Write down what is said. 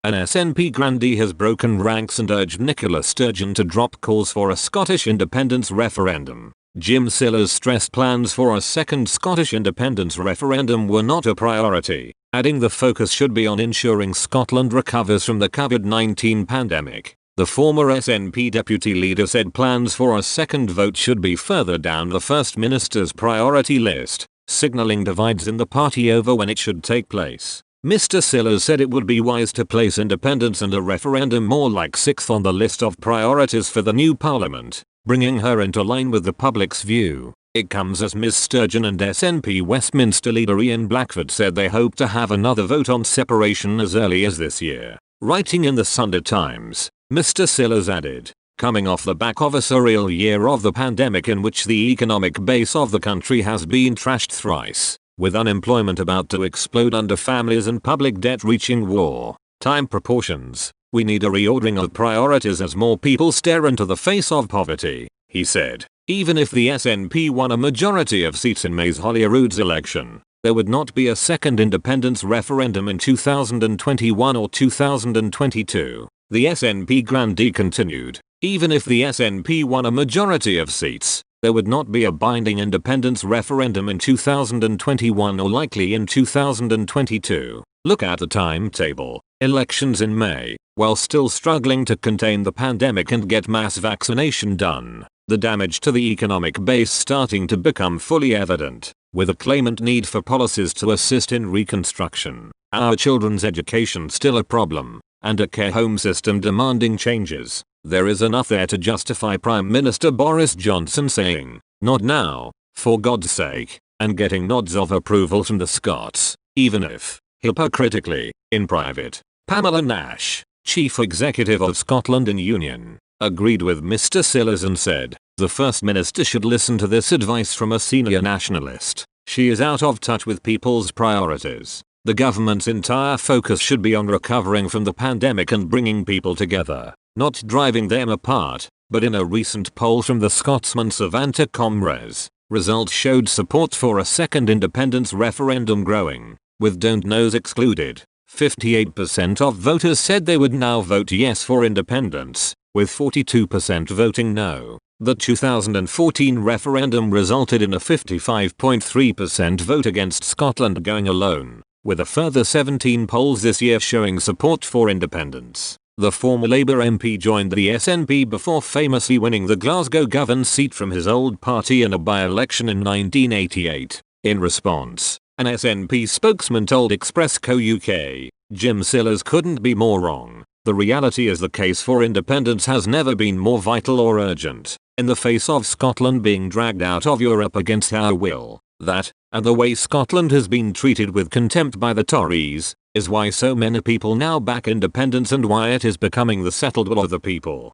An SNP grandee has broken ranks and urged Nicola Sturgeon to drop calls for a Scottish independence referendum. Jim Sillars stressed plans for a second Scottish independence referendum were not a priority, adding the focus should be on ensuring Scotland recovers from the COVID-19 pandemic. The former SNP deputy leader said plans for a second vote should be further down the First Minister's priority list, signalling divides in the party over when it should take place. Mr. Sillars said it would be wise to place independence and a referendum more like sixth on the list of priorities for the new parliament, bringing her into line with the public's view. It comes as Ms. Sturgeon and SNP Westminster leader Ian Blackford said they hope to have another vote on separation as early as this year. Writing in the Sunday Times, Mr. Sillars added, coming off the back of a surreal year of the pandemic in which the economic base of the country has been trashed thrice, with unemployment about to explode under families and public debt reaching war-time proportions, we need a reordering of priorities as more people stare into the face of poverty, he said. Even if the SNP won a majority of seats in May's Holyrood's election, there would not be a second independence referendum in 2021 or 2022. The SNP grandee continued. Even if the SNP won a majority of seats, there would not be a binding independence referendum in 2021 or likely in 2022. Look at the timetable. Elections in May, while still struggling to contain the pandemic and get mass vaccination done. The damage to the economic base starting to become fully evident, with a claimant need for policies to assist in reconstruction. Our children's education still a problem, and a care home system demanding changes. There is enough there to justify Prime Minister Boris Johnson saying, "Not now, for God's sake," and getting nods of approval from the Scots, even if, hypocritically, in private. Pamela Nash, Chief Executive of Scotland and Union, agreed with Mr. Sillars and said, the First Minister should listen to this advice from a senior nationalist. She is out of touch with people's priorities. The government's entire focus should be on recovering from the pandemic and bringing people together, not driving them apart. But in a recent poll from the Scotsman Savanta Comres, results showed support for a second independence referendum growing, with don't knows excluded. 58% of voters said they would now vote yes for independence, with 42% voting no. The 2014 referendum resulted in a 55.3% vote against Scotland going alone, with a further 17 polls this year showing support for independence. The former Labour MP joined the SNP before famously winning the Glasgow Govan seat from his old party in a by-election in 1988. In response, an SNP spokesman told Express Co UK, Jim Sillars couldn't be more wrong. The reality is the case for independence has never been more vital or urgent, in the face of Scotland being dragged out of Europe against our will. That, and the way Scotland has been treated with contempt by the Tories, is why so many people now back independence and why it is becoming the settled will of the people.